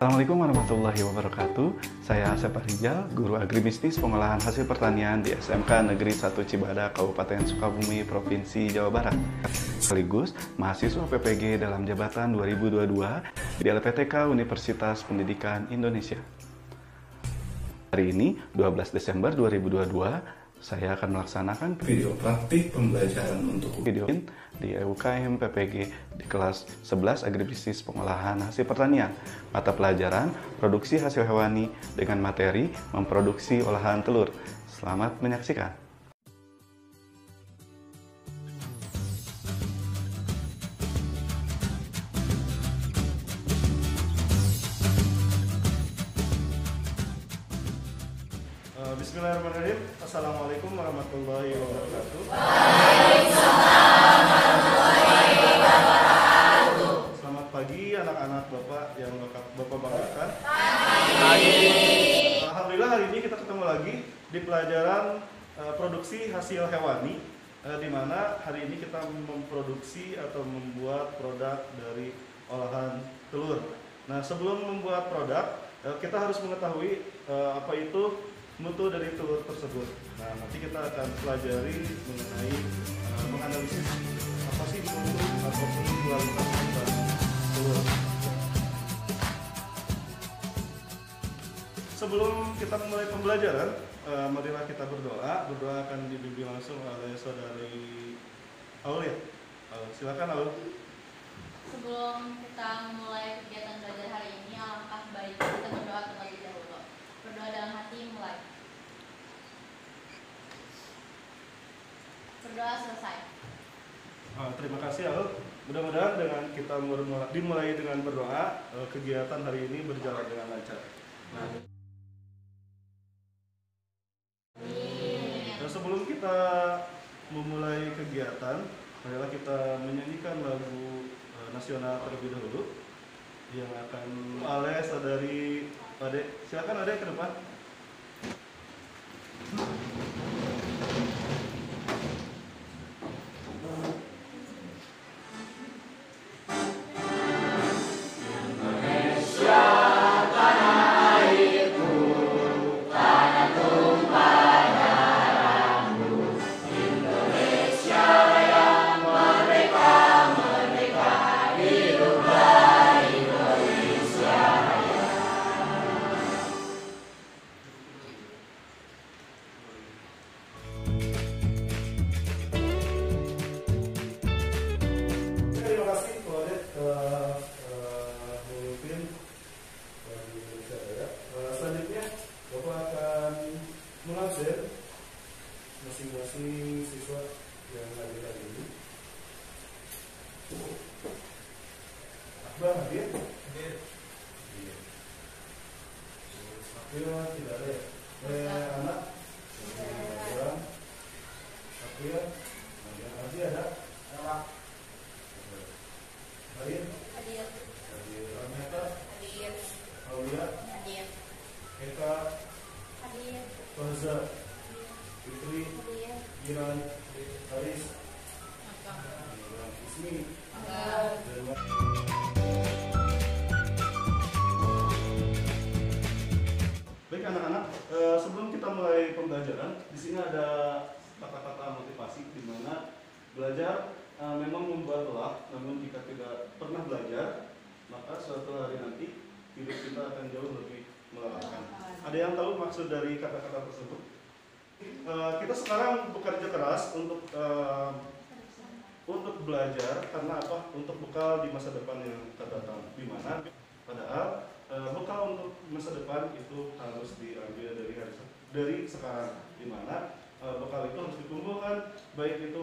Assalamualaikum warahmatullahi wabarakatuh. Saya Asep Rijal, guru agribisnis pengolahan hasil pertanian di SMK Negeri 1 Cibadak, Kabupaten Sukabumi, Provinsi Jawa Barat. Sekaligus mahasiswa PPG dalam jabatan 2022 di LPTK Universitas Pendidikan Indonesia. Hari ini, 12 Desember 2022, saya akan melaksanakan video praktik pembelajaran untuk video di UKM PPG di kelas 11 Agribisnis Pengolahan Hasil Pertanian, mata pelajaran produksi hasil hewani dengan materi memproduksi olahan telur. Selamat menyaksikan. Bismillahirrahmanirrahim. Assalamualaikum warahmatullahi wabarakatuh. Waalaikumsalam warahmatullahi wabarakatuh. Selamat pagi anak-anak Bapak yang Bapak banggakan. Alhamdulillah hari ini kita ketemu lagi di pelajaran produksi hasil hewani, di mana hari ini kita memproduksi atau membuat produk dari olahan telur. Nah, sebelum membuat produk, kita harus mengetahui apa itu mutu dari telur tersebut. Nah, nanti kita akan pelajari mengenai menganalisis apa sih mutu ataupun kualitas dari telur. Sebelum kita mulai pembelajaran, marilah kita berdoa. Berdoa akan dibimbing langsung oleh saudari Aul ya. Silakan Aul. Sebelum kita mulai kegiatan belajar hari ini, alangkah baiknya kita berdoa terlebih dahulu. Berdoa dalam hati mulai. Berdoa selesai. Terima kasih Aul. Mudah-mudahan dengan kita dimulai dengan berdoa, kegiatan hari ini berjalan dengan lancar. Nah, sebelum kita memulai kegiatan, marilah kita menyanyikan lagu nasional terlebih dahulu yang akan oleh saudari Ade. Silakan Ade ke depan. Masing-masing siswa yang hadir hari ini. Akbar hadir? Hadir. Iya. Akbar tidak ada ya? Anak? Orang? Akbar? Hadir ada? Ada. Hadir? Hadir. Hadir. Rameta? Hadir. Aulia? Hadir. Eka? Hadir. Fahza? Fitri, Iran, Haris, Ismi, Baik anak-anak, sebelum kita mulai pembelajaran, di sini ada kata-kata motivasi di mana belajar memang membuat lelah, namun jika tidak pernah belajar, maka suatu hari nanti hidup kita akan jauh lebih melelahkan. Ada yang tahu maksud dari kata-kata tersebut? Kita sekarang bekerja keras untuk belajar karena apa? Untuk bekal di masa depan yang akan datang. Di mana padahal bekal untuk masa depan itu harus diambil dari sekarang. Di mana bekal itu harus dikumpulkan, baik itu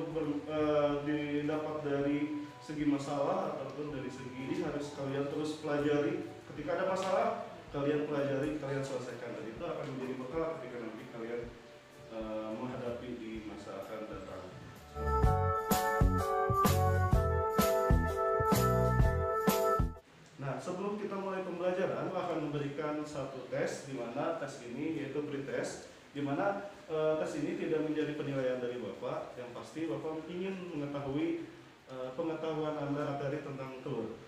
didapat dari segi masalah ataupun dari segi harus kalian terus pelajari. Ketika ada masalah, kalian pelajari, kalian selesaikan. Dan itu akan menjadi bekal ketika nanti kalian menghadapi di masa akan datang. Nah, sebelum kita mulai pembelajaran, akan memberikan satu tes, di mana tes ini yaitu pretest, di mana tes ini tidak menjadi penilaian dari Bapak. Yang pasti Bapak ingin mengetahui pengetahuan Anda materi tentang telur.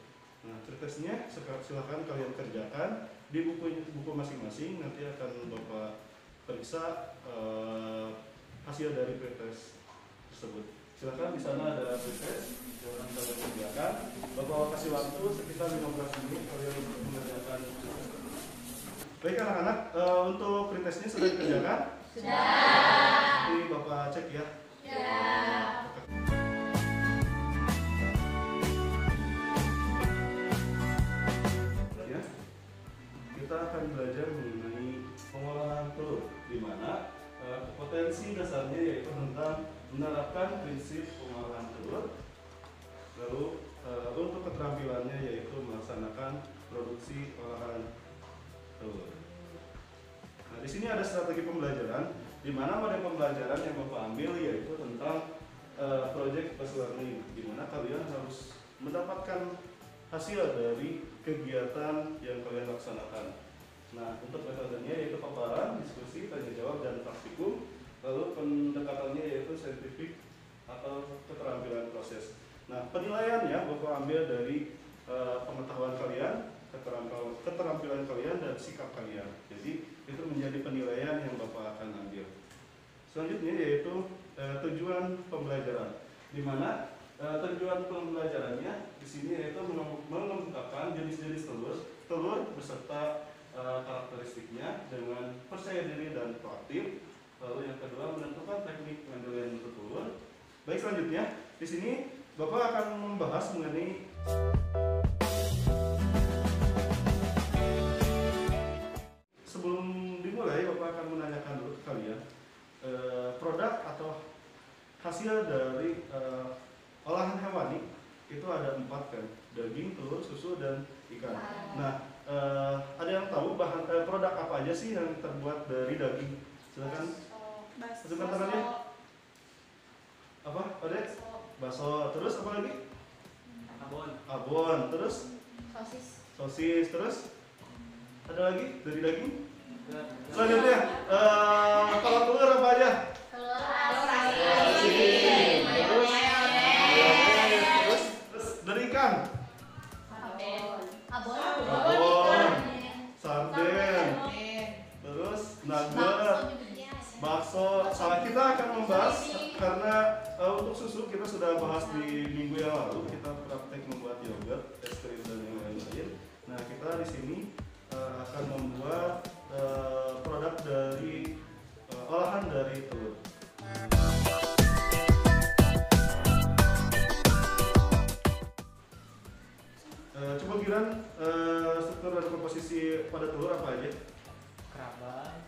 Nah, pretestnya silakan kalian kerjakan di buku masing-masing. Nanti akan Bapak periksa hasil dari pretest tersebut. Silakan, di sana ada pretest yang akan kalian kerjakan. Bapak kasih waktu sekitar 15 menit kalian untuk mengerjakan pretest. Baik anak-anak, untuk pretestnya sudah dikerjakan? Sudah. Ini Bapak cek ya. Ya. Kita akan belajar mengenai pengolahan telur, di mana potensi dasarnya yaitu tentang menerapkan prinsip pengolahan telur. Lalu untuk keterampilannya yaitu melaksanakan produksi olahan telur. Nah, di sini ada strategi pembelajaran, di mana model pembelajaran yang Bapak ambil yaitu tentang project based learning, di mana kalian harus mendapatkan hasil dari kegiatan yang kalian laksanakan. Nah, untuk metodenya yaitu paparan, diskusi, tanya jawab, dan praktikum. Lalu pendekatannya yaitu saintifik atau keterampilan proses. Nah, penilaiannya Bapak ambil dari pengetahuan kalian, keterampilan kalian, dan sikap kalian. Jadi itu menjadi penilaian yang Bapak akan ambil. Selanjutnya yaitu tujuan pembelajaran, di mana tujuan pembelajarannya di sini yaitu mengemukakan jenis-jenis telur beserta karakteristiknya dengan percaya diri dan proaktif. Lalu yang kedua menentukan teknik pengendalian mutu telur. Baik, selanjutnya di sini Bapak akan membahas mengenai sebelum dimulai Bapak akan menanyakan dulu ke kalian produk atau hasil dari olahan hewani itu ada 4 kan, daging, telur, susu, dan ikan. Nah, ada yang tahu bahan produk apa aja sih yang terbuat dari daging? Silakan. Tunjukkan tangannya. Apa? Ada? Bakso. Terus apa lagi? Abon. Terus? Sosis. Terus? Ada lagi dari daging? Selanjutnya, kalau telur apa aja? Terus dari ikan? Abon, sarden, terus nugget, bakso. Kita akan membahas karena untuk susu kita sudah bahas di minggu yang lalu. Kita praktek membuat yogurt, es krim, dan yang lain-lain. Nah, kita di sini akan membuat produk dari olahan dari telur. Coba Giran, struktur dan komposisi pada telur apa aja? Kerabat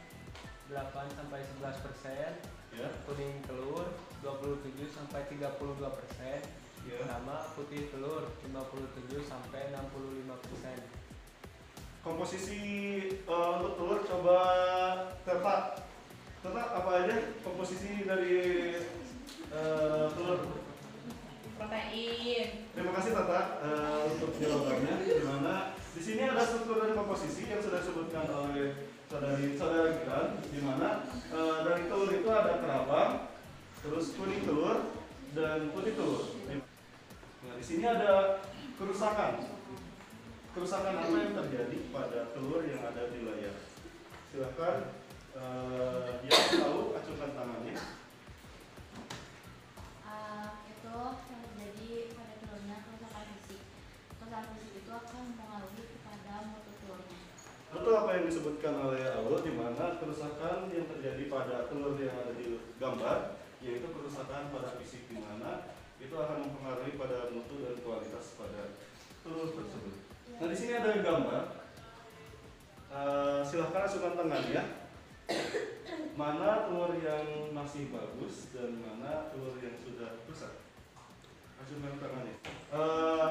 8-11%, Ya. kuning telur 27-32%, Ya. sama putih telur 57-65%. Komposisi untuk telur coba Teta apa aja komposisi dari telur? Protein. Terima kasih Tata untuk jawabannya. Di mana di sini ada struktur dan komposisi yang sudah disebutkan oleh saudara Giran, di mana dari telur itu ada kerabang, terus kuning telur, dan putih telur. Nah, di sini ada kerusakan. Kerusakan apa yang terjadi pada telur yang ada di layar? Silahkan yang tahu acungkan tangannya. Itu yang terjadi pada telurnya kerusakan fisik. Kerusakan fisik itu akan mempengaruhi kepada mutu telurnya. Betul apa yang disebutkan oleh Aul, di mana kerusakan yang terjadi pada telur yang ada di gambar, yaitu kerusakan pada fisik, di mana itu akan mempengaruhi pada mutu dan kualitas pada telur tersebut. Nah, di sini ada gambar. Silahkan acungkan tangannya. Mana telur yang masih bagus dan mana telur yang sudah rusak? Acungkan tangannya.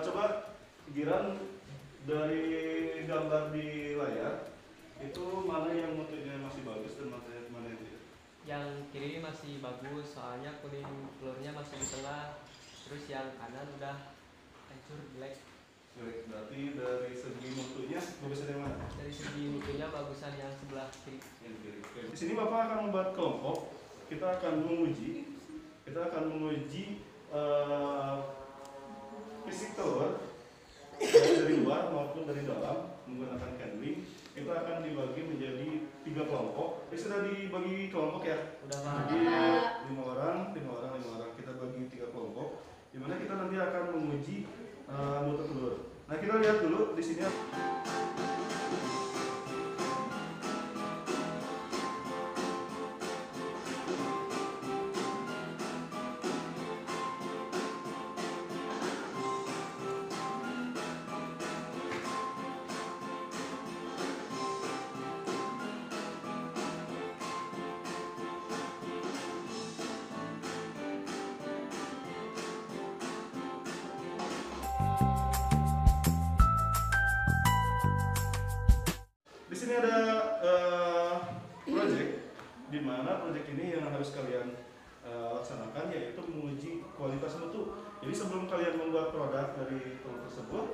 Coba Giran, dari gambar di layar itu mana yang mutunya masih bagus dan mana yang tidak? Yang kiri masih bagus, soalnya kuning telurnya masih di tengah, terus yang kanan udah hancur, jelek. Baik, berarti dari segi mutunya bagusan yang mana? Dari segi mutunya bagusan yang sebelah kiri. Yang kiri. Oke. Di sini Bapak akan membuat kelompok. Kita akan menguji fisik telur baik dari luar maupun dari dalam menggunakan candling itu akan dibagi menjadi 3 kelompok. Ini sudah dibagi kelompok ya? Udah Jadi 5 orang kita bagi 3 kelompok. Di mana kita nanti akan menguji mutu telur. Nah kita lihat dulu di sini. Di sini ada project, di mana project ini yang harus kalian laksanakan yaitu menguji kualitas mutu. Jadi sebelum kalian membuat produk dari telur tersebut,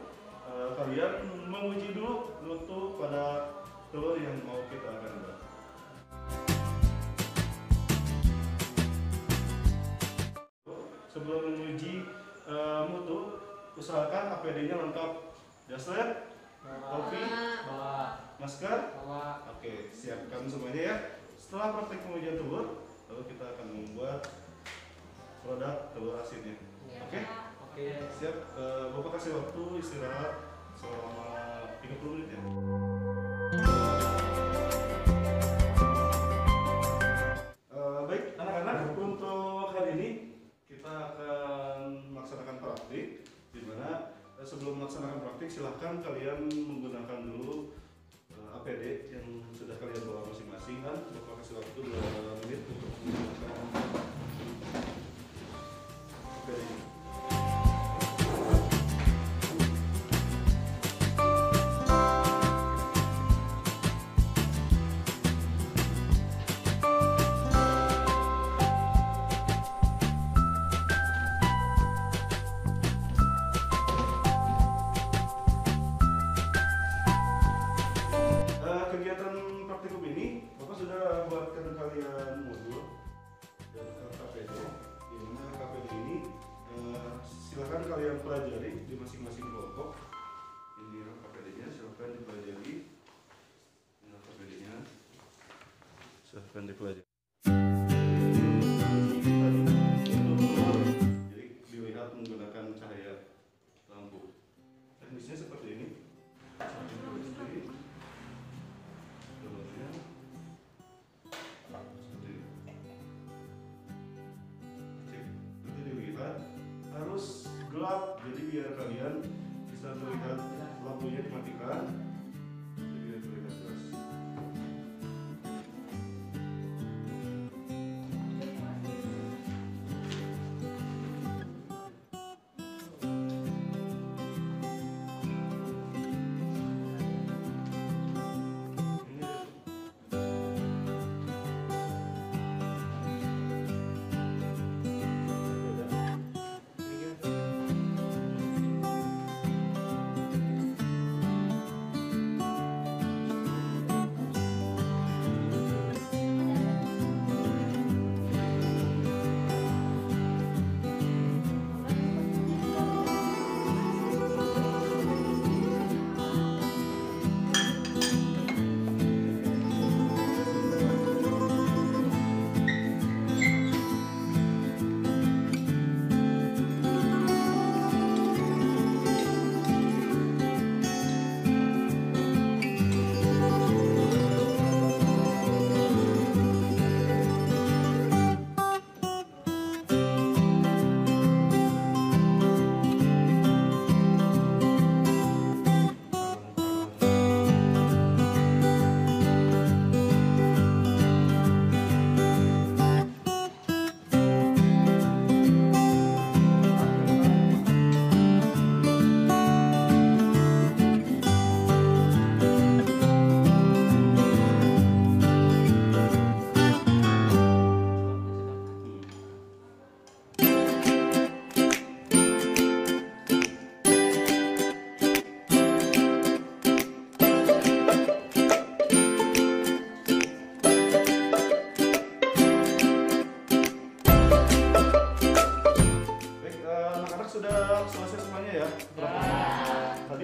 kalian menguji dulu mutu pada telur yang mau kita akan buat. Sebelum menguji mutu, usahakan APD-nya lengkap. Jaslet, topi, bawa masker. bawa Oke, siapkan semuanya ya. Setelah praktik pengujian telur, lalu kita akan membuat produk telur asinnya. Oke? oke. Siap. Bapak kasih waktu istirahat selama 30 menit ya. Baik, anak-anak, untuk hari ini kita akan melaksanakan praktik, di mana sebelum melaksanakan praktik silahkan kalian menggunakan dulu APD yang sudah kalian bawa masing-masing kan. Bapak kasih waktu 2 menit untuk menggunakan APD. Kegiatan praktikum ini, Bapak sudah buatkan kalian modul dan KPD. Di mana KPD ini silakan kalian pelajari di masing-masing kelompok. Ini KPD-nya, silakan dipelajari. Ini KPD-nya, silakan dipelajari. Jadi dilihat menggunakan cahaya lampu. Teknisnya seperti ini. Harus gelap, jadi biar kalian bisa melihat lampunya dimatikan, jadi biar terlihat jelas.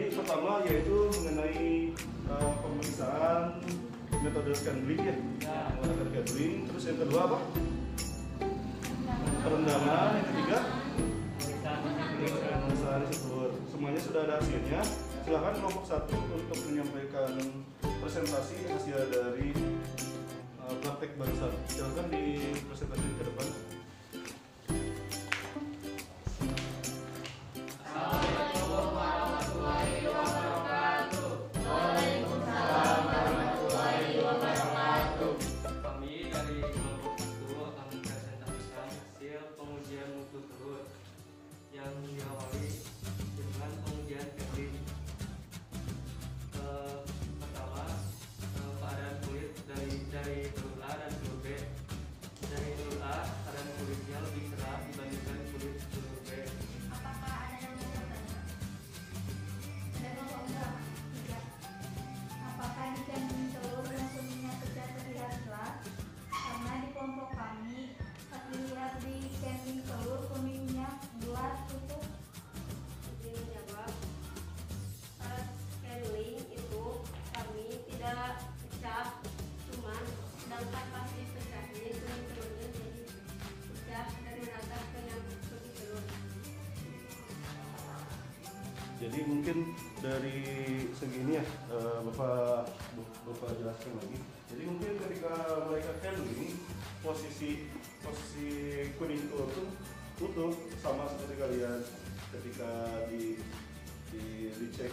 Tadi pertama yaitu mengenai pemeriksaan metode handling ya, menggunakan handling. Terus yang kedua apa? Perendaman. Yang ketiga pemeriksaan disiplin. Semuanya sudah ada hasilnya. Silakan kelompok 1 untuk menyampaikan presentasi hasil dari praktek barusan. Silakan di presentasi ke depan. Jadi mungkin dari segini ya, Bapak jelaskan lagi. Jadi mungkin ketika mereka handling posisi kuning telur itu utuh, sama seperti kalian ketika dicek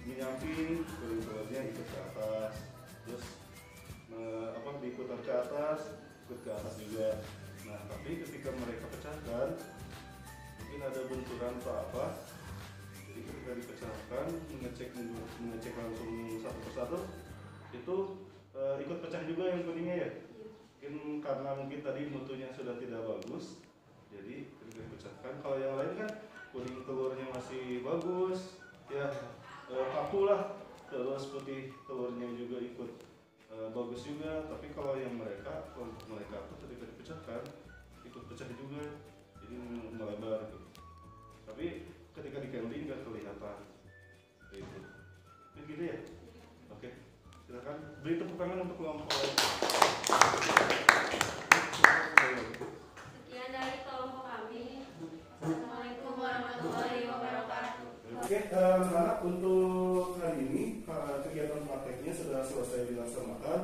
menyamping, kuning telurnya ikut ke atas, terus diputar ke atas, ikut ke atas juga. Nah tapi ketika mereka pecahkan, mungkin ada benturan atau apa. Jadi ketika dipecahkan, mengecek langsung satu persatu, itu ikut pecah juga yang kuningnya ya. Mungkin karena tadi mutunya sudah tidak bagus, jadi ketika dipecahkan. Kalau yang lain kan kuning telurnya masih bagus, ya kaku lah. Terus putih telurnya juga ikut bagus juga. Tapi kalau yang kelompok mereka ketika dipecahkan, ikut pecah juga, jadi melebar gitu. Tapi ketika di handling nggak kelihatan gitu. Gitu ya. Oke, silakan beri tepuk tangan untuk kelompok. Sekian dari kelompok kami. Assalamualaikum warahmatullahi wabarakatuh. Oke, anak-anak, untuk hari ini kegiatan prakteknya sudah selesai dilaksanakan.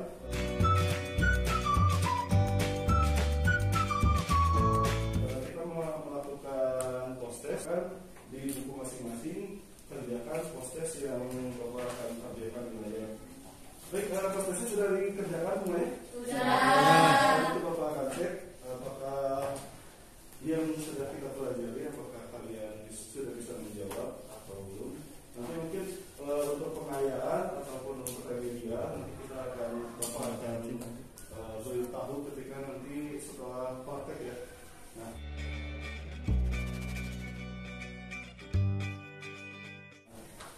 Kita melakukan post-test kan. Di buku masing-masing kerjakan post-test yang Bapak akan kerjakan semuanya. Baik, post-testnya sudah dikerjakan semuanya? Sudah. Itu Bapak akan cek apakah yang sudah kita pelajari, apakah kalian sudah bisa menjawab atau belum. Nanti mungkin untuk pengayaan ataupun untuk remedial nanti kita akan Bapak akan beritahu ketika nanti setelah praktek ya. Nah,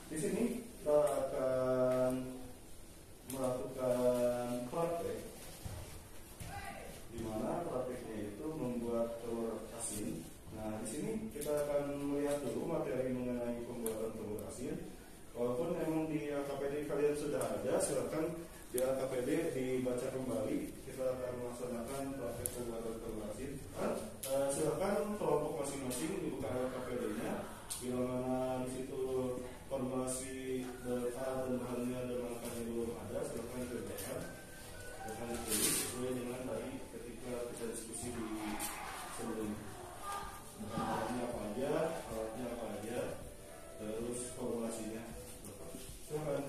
di sini kita akan melakukan praktek, di mana prakteknya itu membuat telur asin. Nah, di sini kita akan melihat dulu materi mengenai pembuatan telur asin. Walaupun memang di LKPD kalian sudah ada, silakan di LKPD dibaca kembali. Kita akan melaksanakan praktek pembuatan telur asin. Silakan kelompok masing-masing dibuka LKPD-nya. Bila mana di situ formulasi data dan bahannya dan langkahnya belum ada, silakan dikerjakan. Silakan ditulis sesuai dengan tadi ketika kita diskusi di sebelumnya. Bahannya apa aja, alatnya apa aja, terus formulasinya. Silakan.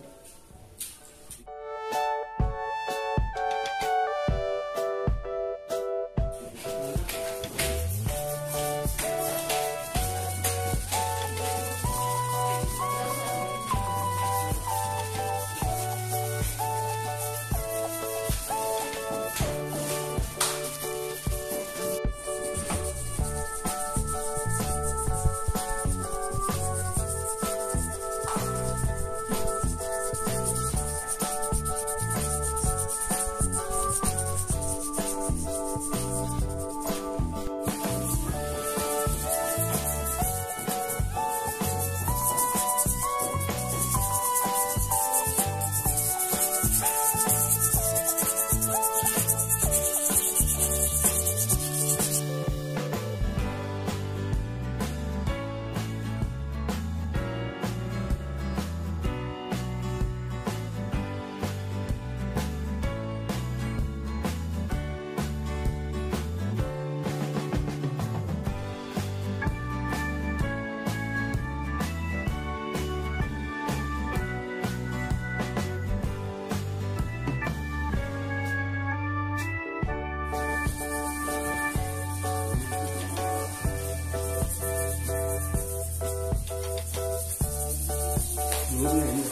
telurnya ini.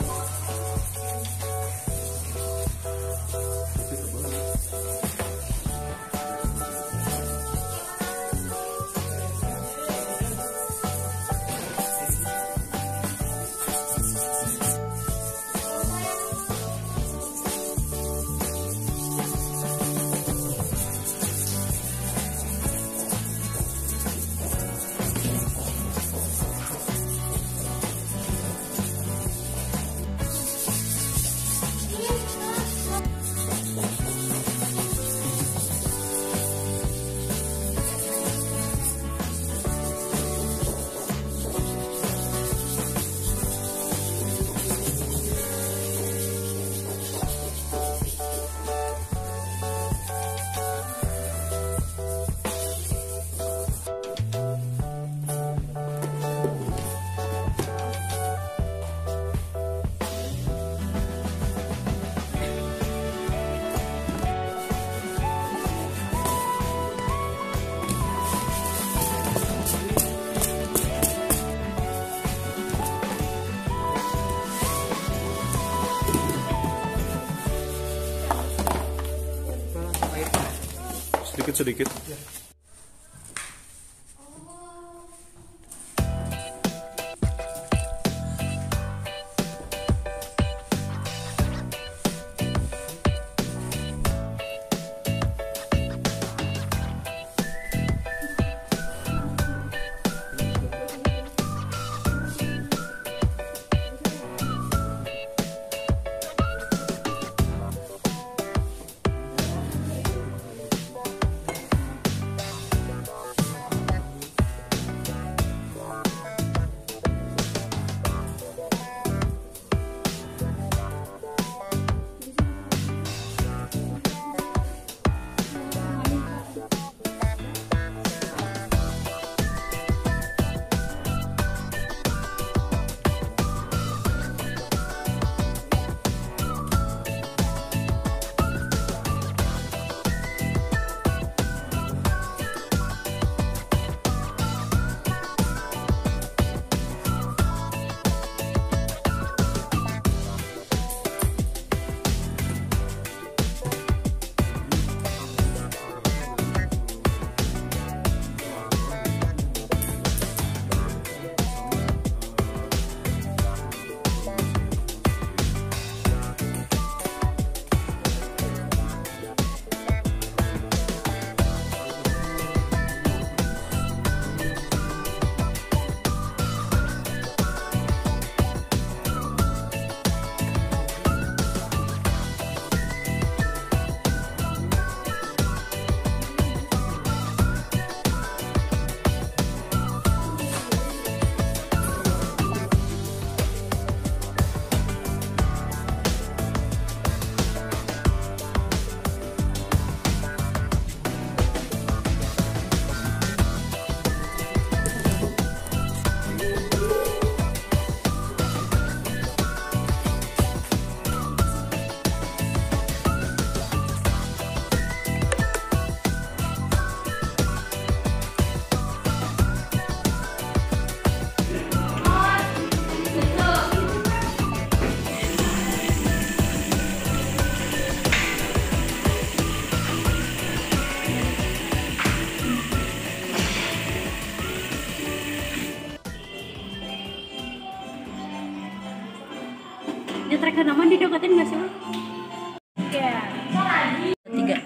Tapi tebal. Sedikit-sedikit. Dia tracker nama dideketin nggak sih? Iya. Tiga.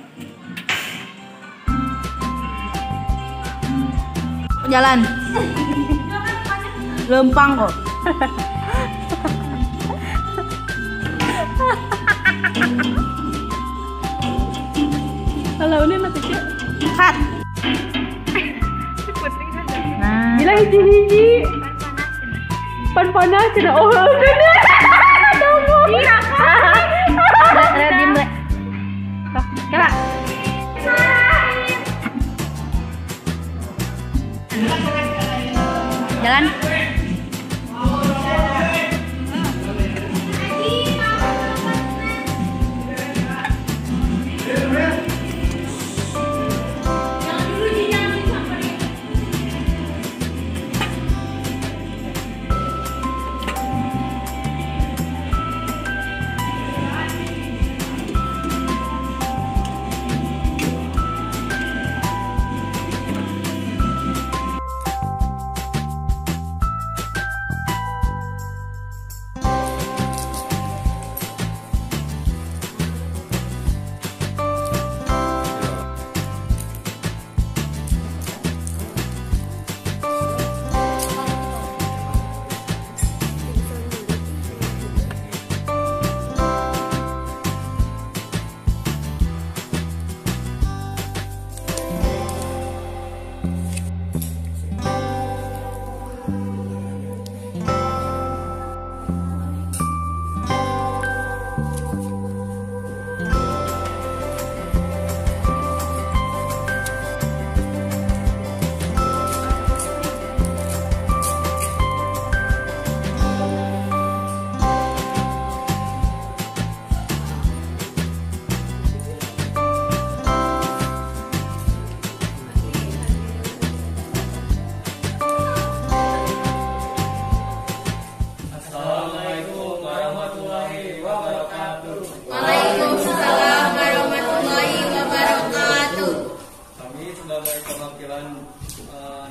Jalan. Lempang kok. Kalau ini nanti cek. Cut. Nah. Bilang hiji-hiji. Panas tidak. Oh udah deh. Iya kan. Diem deh. Coba. Jalan.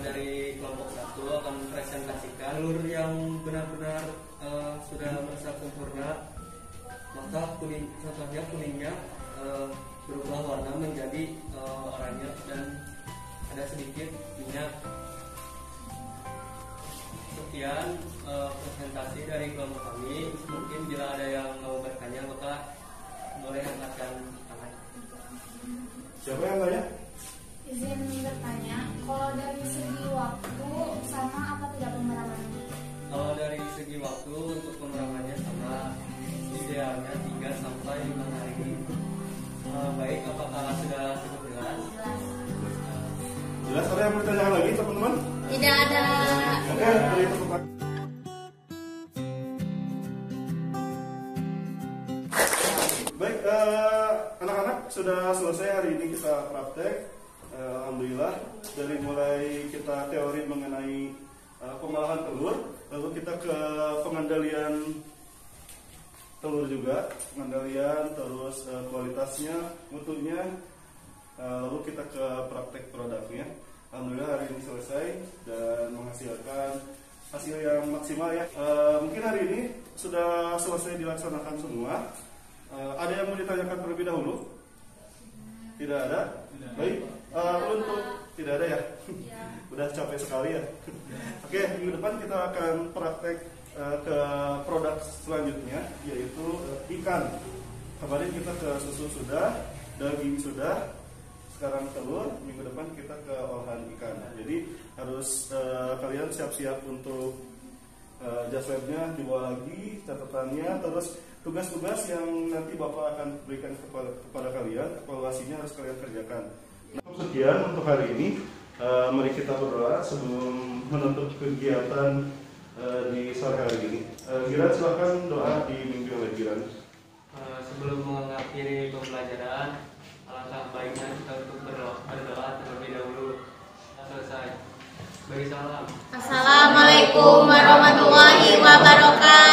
dari kelompok 1 akan mempresentasikan telur yang benar-benar sudah merasa sempurna. Maka contohnya kuningnya berubah warna menjadi oranye dan ada sedikit minyak. Sekian presentasi dari kelompok kami. Mungkin bila ada yang mau bertanya maka boleh angkatkan tangan. Siapa yang tanya? Izin bertanya, kalau dari segi waktu sama apa tidak pemeramannya? Kalau dari segi waktu untuk pemeramannya sama, idealnya 3 sampai 5 hari. Baik, apakah sudah cukup jelas? Jelas, ada yang mau ditanyakan lagi teman-teman? Tidak ada. Oke, dari teman-teman. Baik, anak-anak sudah selesai hari ini kita praktek. Alhamdulillah, dari mulai kita teori mengenai pengolahan telur, lalu kita ke pengendalian telur juga, pengendalian terus kualitasnya, mutunya, lalu kita ke praktek produknya. Alhamdulillah hari ini selesai dan menghasilkan hasil yang maksimal ya. Mungkin hari ini sudah selesai dilaksanakan semua. Ada yang mau ditanyakan terlebih dahulu? Tidak ada? Baik, untuk tidak ada ya? Udah capek sekali ya? Oke, minggu depan kita akan praktek ke produk selanjutnya, yaitu ikan. Kemarin kita ke susu sudah, daging sudah, sekarang telur. Minggu depan kita ke olahan ikan. Jadi harus kalian siap-siap untuk jas labnya dibawa lagi, catatannya, terus tugas-tugas yang nanti Bapak akan berikan kepada kalian, evaluasinya harus kalian kerjakan. Sekian untuk hari ini. Mari kita berdoa sebelum menutup kegiatan di sore hari ini. Giran, silakan doa dipimpin oleh Giran. Sebelum mengakhiri pembelajaran, alangkah baiknya kita untuk berdoa terlebih dahulu. Selesai. Bagi salam. Assalamualaikum warahmatullahi wabarakatuh.